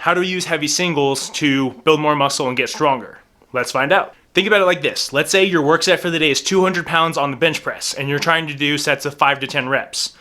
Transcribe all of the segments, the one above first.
how do we use heavy singles to build more muscle and get stronger? Let's find out. Think about it like this. Let's say your work set for the day is 200 pounds on the bench press and you're trying to do sets of 5 to 10 reps.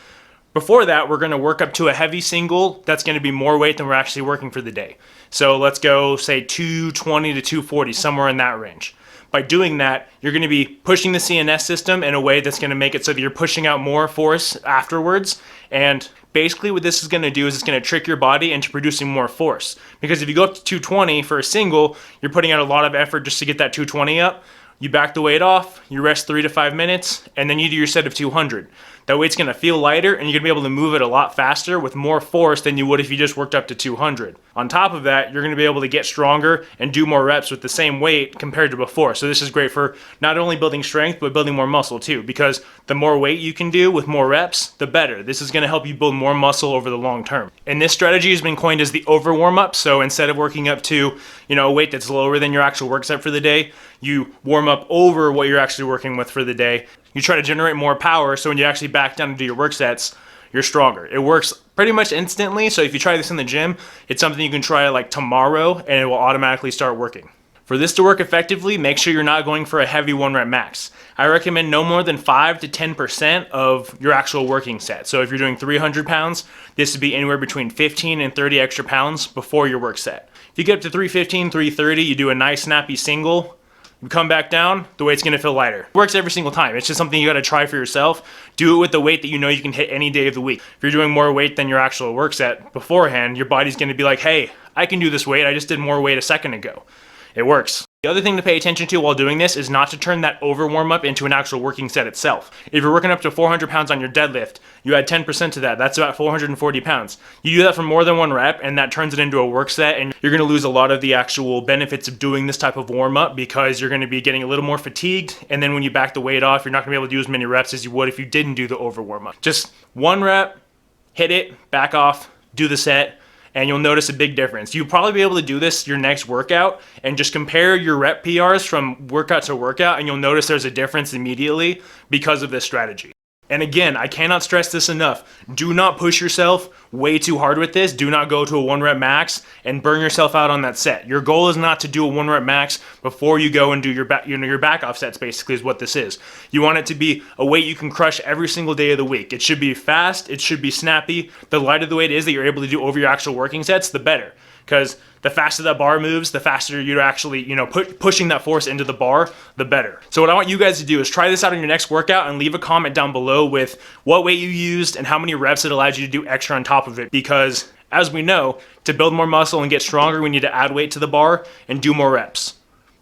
Before that, we're gonna work up to a heavy single that's gonna be more weight than we're actually working for the day. So let's go say 220 to 240, somewhere in that range. By doing that, you're gonna be pushing the CNS system in a way that's gonna make it so that you're pushing out more force afterwards. And basically what this is gonna do is it's gonna trick your body into producing more force. Because if you go up to 220 for a single, you're putting out a lot of effort just to get that 220 up. You back the weight off, you rest 3 to 5 minutes, and then you do your set of 200. That weight's gonna feel lighter and you're gonna be able to move it a lot faster with more force than you would if you just worked up to 200. On top of that, you're gonna be able to get stronger and do more reps with the same weight compared to before. So this is great for not only building strength, but building more muscle too, because the more weight you can do with more reps, the better. This is gonna help you build more muscle over the long term. And this strategy has been coined as the over warm up. So instead of working up to, a weight that's lower than your actual work set for the day, you warm up over what you're actually working with for the day. You try to generate more power, so when you actually back down to do your work sets, you're stronger. It works pretty much instantly, so if you try this in the gym, it's something you can try like tomorrow and it will automatically start working. For this to work effectively, make sure you're not going for a heavy 1-rep max. I recommend no more than 5 to 10% of your actual working set. So if you're doing 300 pounds, this would be anywhere between 15 and 30 extra pounds before your work set. If you get up to 315, 330, you do a nice snappy single, you come back down, the weight's gonna feel lighter. It works every single time. It's just something you gotta try for yourself. Do it with the weight that you know you can hit any day of the week. If you're doing more weight than your actual work set beforehand, your body's gonna be like, hey, I can do this weight, I just did more weight a second ago. It works. The other thing to pay attention to while doing this is not to turn that over warm up into an actual working set itself. If you're working up to 400 pounds on your deadlift, you add 10% to that, that's about 440 pounds. You do that for more than 1 rep and that turns it into a work set, and you're gonna lose a lot of the actual benefits of doing this type of warm up because you're gonna be getting a little more fatigued, and then when you back the weight off, you're not gonna be able to do as many reps as you would if you didn't do the over warm up. Just 1 rep, hit it, back off, do the set, and you'll notice a big difference. You'll probably be able to do this your next workout and just compare your rep PRs from workout to workout, and you'll notice there's a difference immediately because of this strategy. And again, I cannot stress this enough. Do not push yourself way too hard with this. Do not go to a 1-rep max and burn yourself out on that set. Your goal is not to do a 1-rep max before you go and do your back off sets, basically is what this is. You want it to be a weight you can crush every single day of the week. It should be fast, it should be snappy. The lighter the weight is that you're able to do over your actual working sets, the better. Because the faster that bar moves, the faster you're actually, pushing that force into the bar, the better. So what I want you guys to do is try this out in your next workout and leave a comment down below with what weight you used and how many reps it allows you to do extra on top of it. Because as we know, to build more muscle and get stronger, we need to add weight to the bar and do more reps.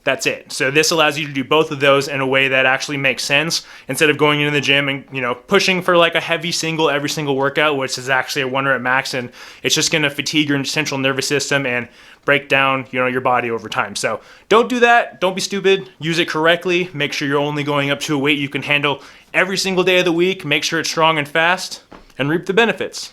That's it. So this allows you to do both of those in a way that actually makes sense instead of going into the gym and pushing for like a heavy single every single workout, which is actually a 1-rep max, and it's just going to fatigue your central nervous system and break down your body over time. So don't do that. Don't be stupid. Use it correctly. Make sure you're only going up to a weight you can handle every single day of the week. Make sure it's strong and fast, and reap the benefits.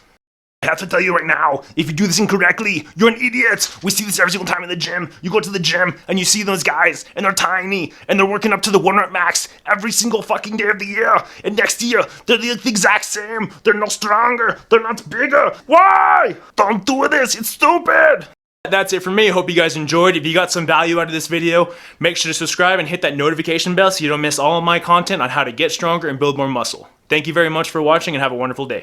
I have to tell you right now, if you do this incorrectly, you're an idiot. We see this every single time in the gym. You go to the gym and you see those guys and they're tiny and they're working up to the 1-rep max every single fucking day of the year. And next year, they're the exact same. They're no stronger. They're not bigger. Why? Don't do this. It's stupid. That's it for me. Hope you guys enjoyed. If you got some value out of this video, make sure to subscribe and hit that notification bell so you don't miss all of my content on how to get stronger and build more muscle. Thank you very much for watching and have a wonderful day.